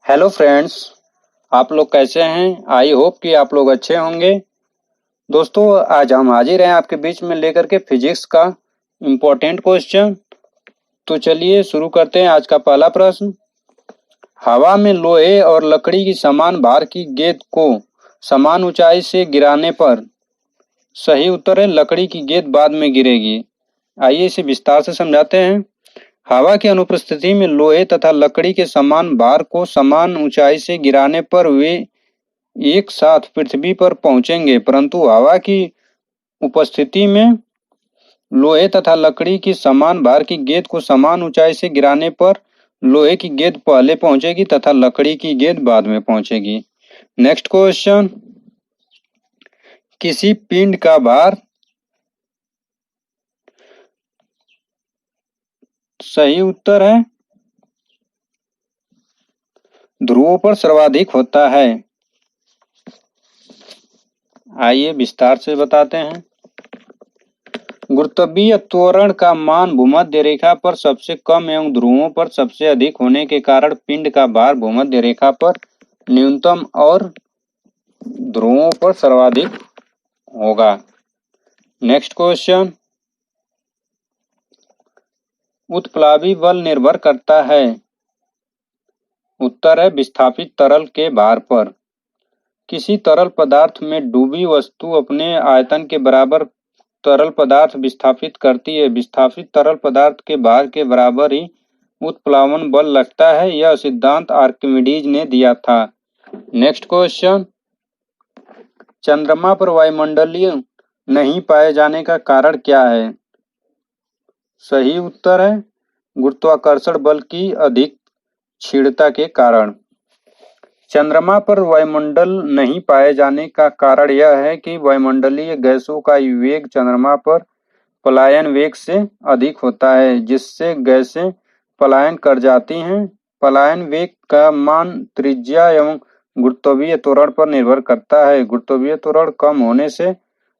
Hello friends, आप लोग कैसे हैं? आई होप कि आप लोग अच्छे होंगे। दोस्तों, आज हम हाजिर हैं आपके बीच में लेकर के फिजिक्स का इम्पोर्टेंट क्वेश्चन। तो चलिए शुरू करते हैं आज का पहला प्रश्न। हवा में लोहे और लकड़ी की समान भार की गेंद को समान ऊंचाई से गिराने पर। सही उत्तर है लकड़ी की गेंद बाद में गिरेगी। आइए इसे विस्तार से समझाते हैं। हवा की अनुपस्थिति में लोहे तथा लकड़ी के समान भार को समान ऊंचाई से गिराने पर वे एक साथ पृथ्वी पर पहुंचेंगे, परंतु हवा की उपस्थिति में लोहे तथा लकड़ी की समान भार की गेंद को समान ऊंचाई से गिराने पर लोहे की गेंद पहले पहुंचेगी तथा लकड़ी की गेंद बाद में पहुंचेगी। Next question. किसी पिंड का भार सही उत्तर है ध्रुवों पर सर्वाधिक होता है। आइए विस्तार से बताते हैं। गुरुत्वीय त्वरण का मान भूमध्य रेखा पर सबसे कम एवं ध्रुवों पर सबसे अधिक होने के कारण पिंड का भार भूमध्य रेखा पर न्यूनतम और ध्रुवों पर सर्वाधिक होगा। Next question. उत्प्लावी बल निर्भर करता है। उत्तर है विस्थापित तरल के भार पर। किसी तरल पदार्थ में डूबी वस्तु अपने आयतन के बराबर तरल पदार्थ विस्थापित करती है। विस्थापित तरल पदार्थ के भार के बराबर ही उत्प्लावन बल लगता है। यह सिद्धांत आर्किमिडीज ने दिया था। Next question. चंद्रमा पर वायुमंडलीय नहीं पाए जाने का कारण क्या है? सही उत्तर है गुरुत्वाकर्षण बल की अधिक क्षीणता के कारण। चंद्रमा पर वायुमंडल नहीं पाए जाने का कारण यह है कि वायुमंडलीय गैसों का वेग चंद्रमा पर पलायन वेग से अधिक होता है, जिससे गैसें पलायन कर जाती हैं। पलायन वेग का मान त्रिज्या एवं गुरुत्वीय त्वरण पर निर्भर करता है। गुरुत्वीय त्वरण कम होने से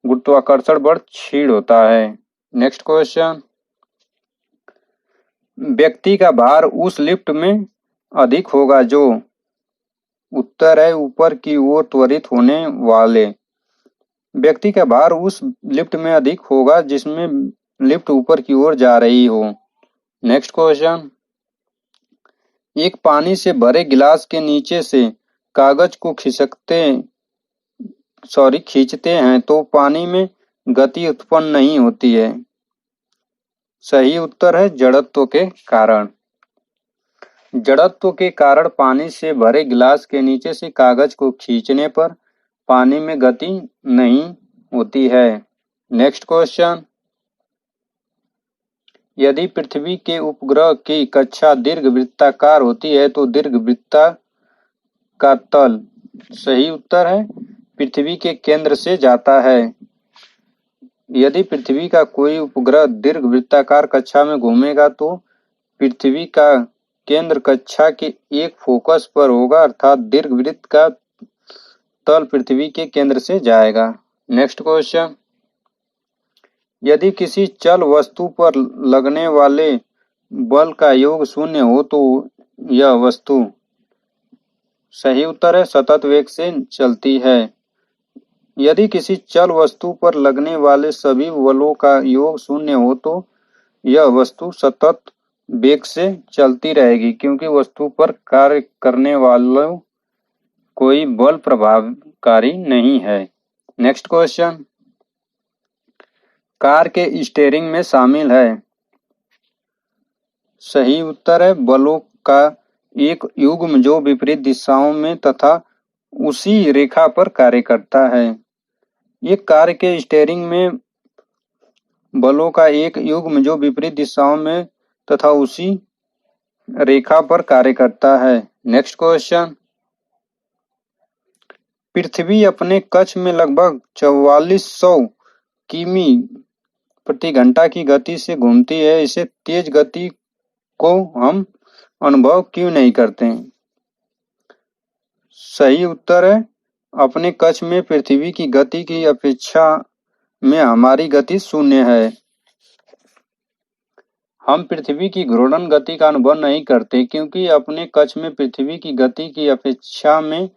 गुरुत्वाकर्षण बल क्षीण होता है। Next question. व्यक्ति का भार उस लिफ्ट में अधिक होगा जो। उत्तर है ऊपर की ओर त्वरित होने वाले। व्यक्ति का भार उस लिफ्ट में अधिक होगा जिसमें लिफ्ट ऊपर की ओर जा रही हो। Next question. एक पानी से भरे गिलास के नीचे से कागज को खींचते हैं तो पानी में गति उत्पन्न नहीं होती है। सही उत्तर है जड़त्व के कारण। जड़त्व के कारण पानी से भरे गिलास के नीचे से कागज को खींचने पर पानी में गति नहीं होती है। Next question. यदि पृथ्वी के उपग्रह की कक्षा दीर्घवृत्ताकार होती है तो दीर्घवृत्ता का तल। सही उत्तर है पृथ्वी के केंद्र से जाता है। यदि पृथ्वी का कोई उपग्रह दीर्घवृत्ताकार कक्षा में घूमेगा तो पृथ्वी का केंद्र कक्षा के एक फोकस पर होगा, अर्थात दीर्घवृत्त का तल पृथ्वी के केंद्र से जाएगा। Next question. यदि किसी चल वस्तु पर लगने वाले बल का योग शून्य हो तो यह वस्तु। सही उत्तर है सतत वेग से चलती है। यदि किसी चल वस्तु पर लगने वाले सभी बलों का योग शून्य हो तो यह वस्तु सतत वेग से चलती रहेगी, क्योंकि वस्तु पर कार्य करने वालों कोई बल प्रभावकारी नहीं है। Next question. कार के स्टीयरिंग में शामिल है। सही उत्तर है बलों का एक युग्म जो विपरीत दिशाओं में तथा उसी रेखा पर कार्य करता है। एक कार के स्टीयरिंग में बलों का एक युग्म जो विपरीत दिशाओं में तथा उसी रेखा पर कार्य करता है। Next question. पृथ्वी अपने कक्ष में लगभग 4400 किमी प्रति घंटा की गति से घूमती है। इसे तेज गति को हम अनुभव क्यों नहीं करते? सही उत्तर है अपने कक्ष में पृथ्वी की गति की अपेक्षा में हमारी गति शून्य है। हम पृथ्वी की घूर्णन गति का अनुभव नहीं करते क्योंकि अपने कक्ष में पृथ्वी की गति की अपेक्षा में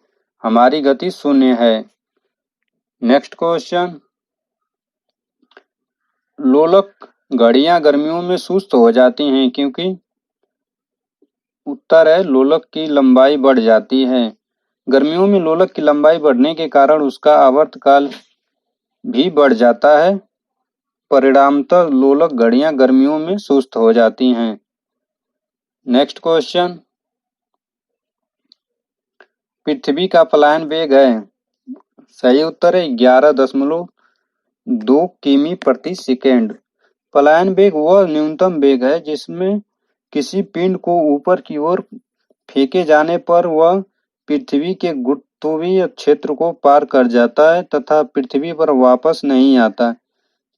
हमारी गति शून्य है। नेक्स्ट क्वेश्चन, लोलक घड़ियां गर्मियों में सुस्त हो जाती हैं क्योंकि उत्तर है लोलक की लंबाई बढ़ जाती है। गर्मियों में लोलक की लंबाई बढ़ने के कारण उसका आवर्तकाल भी बढ़ जाता है, परिणामतः लोलक घड़ियां गर्मियों में सुस्त हो जाती हैं। नेक्स्ट क्वेश्चन, पृथ्वी का पलायन वेग है। सही उत्तर है 11.2 किमी प्रति सेकेंड। पलायन वेग वह न्यूनतम वेग है जिसमें किसी पिंड को ऊपर की ओर फेंके जाने पर वह पृथ्वी के गुरुत्वीय क्षेत्र को पार कर जाता है तथा पृथ्वी पर वापस नहीं आता।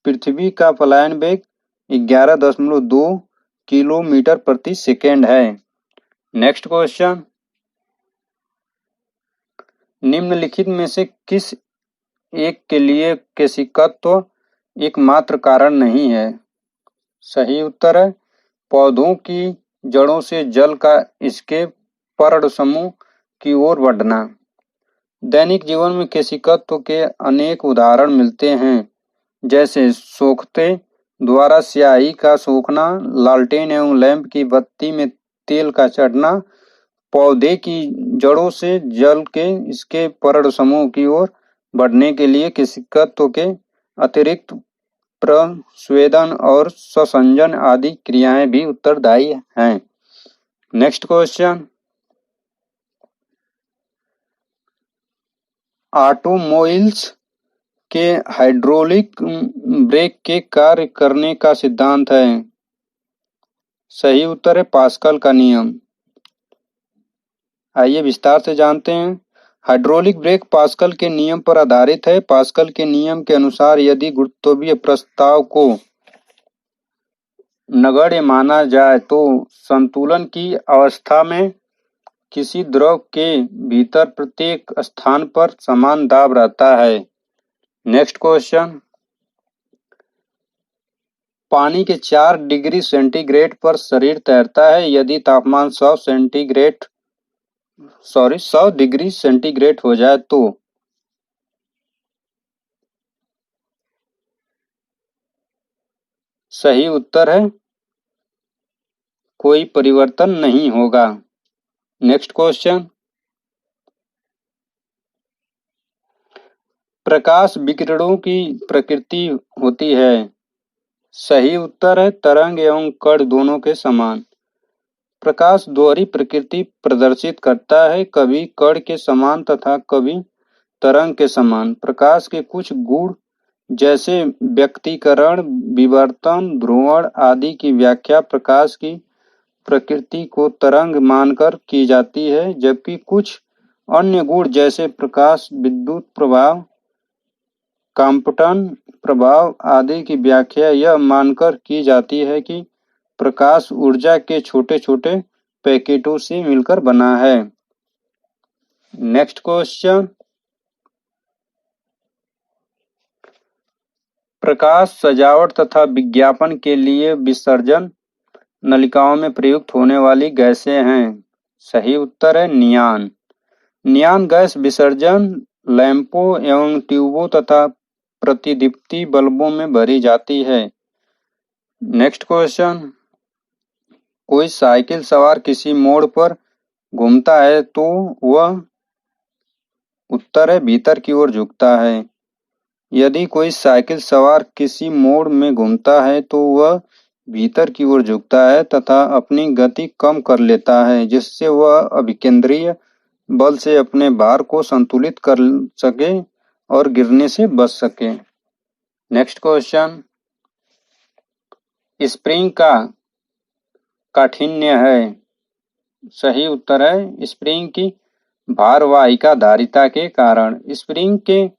पृथ्वी का पलायन वेग 11.2 किलोमीटर प्रति सेकेंड है। नेक्स्ट क्वेश्चन, निम्नलिखित में से किस एक के लिए केशिकत्व एकमात्र कारण नहीं है? सही उत्तर है पौधों की जड़ों से जल का इसके पर्ण समूह की ओर बढ़ना। दैनिक जीवन में केशिकत्व के अनेक उदाहरण मिलते हैं, जैसे सोखते द्वारा स्याही का सोखना, लालटेन एवं लैंप की बत्ती में तेल का चढ़ना, पौधे की जड़ों से जल के इसके पर्ण समूह की ओर बढ़ने के लिए केशिकत्व के अतिरिक्त प्रस्वेदन और स्वसंजन आदि क्रियाएं भी उत्तरदायी हैं। नेक्स्ट क्वेश्चन, ऑटोमोबाइल्स के हाइड्रोलिक ब्रेक के कार्य करने का सिद्धांत है। सही उत्तर है पास्कल का नियम। आइए विस्तार से जानते हैं। हाइड्रोलिक ब्रेक पास्कल के नियम पर आधारित है। पास्कल के नियम के अनुसार यदि गुरुत्वीय प्रस्ताव को नगण्य माना जाए तो संतुलन की अवस्था में किसी द्रव के भीतर प्रत्येक स्थान पर समान दाब रहता है। नेक्स्ट क्वेश्चन, पानी के 4 डिग्री सेंटीग्रेड पर शरीर तैरता है यदि तापमान 100 डिग्री सेंटीग्रेड हो जाए तो? सही उत्तर है कोई परिवर्तन नहीं होगा। नेक्स्ट क्वेश्चन, प्रकाश विकिरणों की प्रकृति होती है। सही उत्तर है तरंग एवं कण दोनों के समान। प्रकाश दोहरी प्रकृति प्रदर्शित करता है, कभी कण के समान तथा कभी तरंग के समान। प्रकाश के कुछ गुण जैसे व्यक्तीकरण, विवर्तन, ध्रुवण आदि की व्याख्या प्रकाश की प्रकृति को तरंग मानकर की जाती है, जबकि कुछ अन्य गुण जैसे प्रकाश विद्युत प्रभाव, कंपटन प्रभाव आदि की व्याख्या यह मानकर की जाती है कि प्रकाश ऊर्जा के छोटे छोटे पैकेटों से मिलकर बना है। नेक्स्ट क्वेश्चन, प्रकाश सजावट तथा विज्ञापन के लिए विसर्जन नलिकाओं में प्रयुक्त होने वाली गैसें हैं। सही उत्तर है नियान। नियान गैस विसर्जन लैंपों एवं ट्यूबों तथा प्रतिदीप्ति बल्बों में भरी जाती है। नेक्स्ट क्वेश्चन, कोई साइकिल सवार किसी मोड़ पर घूमता है तो वह उत्तर है भीतर की ओर झुकता है। यदि कोई साइकिल सवार किसी मोड़ में घूमता है तो वह भीतर की ओर झुकता है तथा अपनी गति कम कर लेता है, जिससे वह अभिकेंद्रीय बल से अपने भार को संतुलित कर सके और गिरने से बच सके। नेक्स्ट क्वेश्चन, स्प्रिंग का काठिन्य है। सही उत्तर है स्प्रिंग की भारवाहिका धारिता के कारण। स्प्रिंग के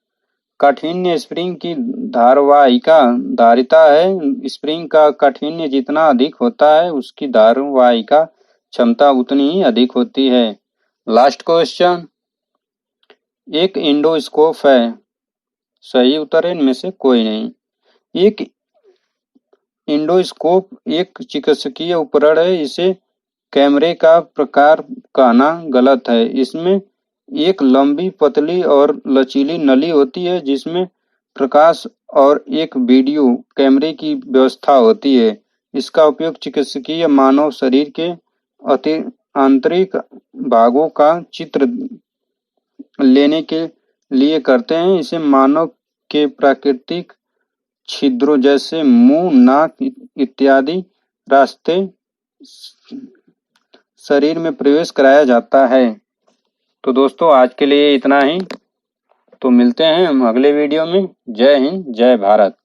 काठिन्य स्प्रिंग की धारवाहिका धारिता है। स्प्रिंग का काठिन्य जितना अधिक होता है उसकी धारवाहिका क्षमता उतनी ही अधिक होती है। लास्ट क्वेश्चन, एक इंडोस्कोप है। सही उत्तर है इनमें से कोई नहीं। एक इंडोस्कोप एक चिकित्सकीय उपकरण है। इसे कैमरे का प्रकार कहना गलत है। इसमें एक लंबी, पतली और लचीली नली होती है जिसमें प्रकाश और एक वीडियो कैमरे की व्यवस्था होती है। इसका उपयोग चिकित्सकीय मानव शरीर के आंतरिक भागों का चित्र लेने के लिए करते हैं। इसे मानव के प्राकृतिक छिद्रों जैसे मुंह, नाक इत्यादि रास्ते शरीर में प्रवेश कराया जाता है। तो दोस्तों आज के लिए इतना ही। तो मिलते हैं हम अगले वीडियो में। जय हिंद, जय भारत।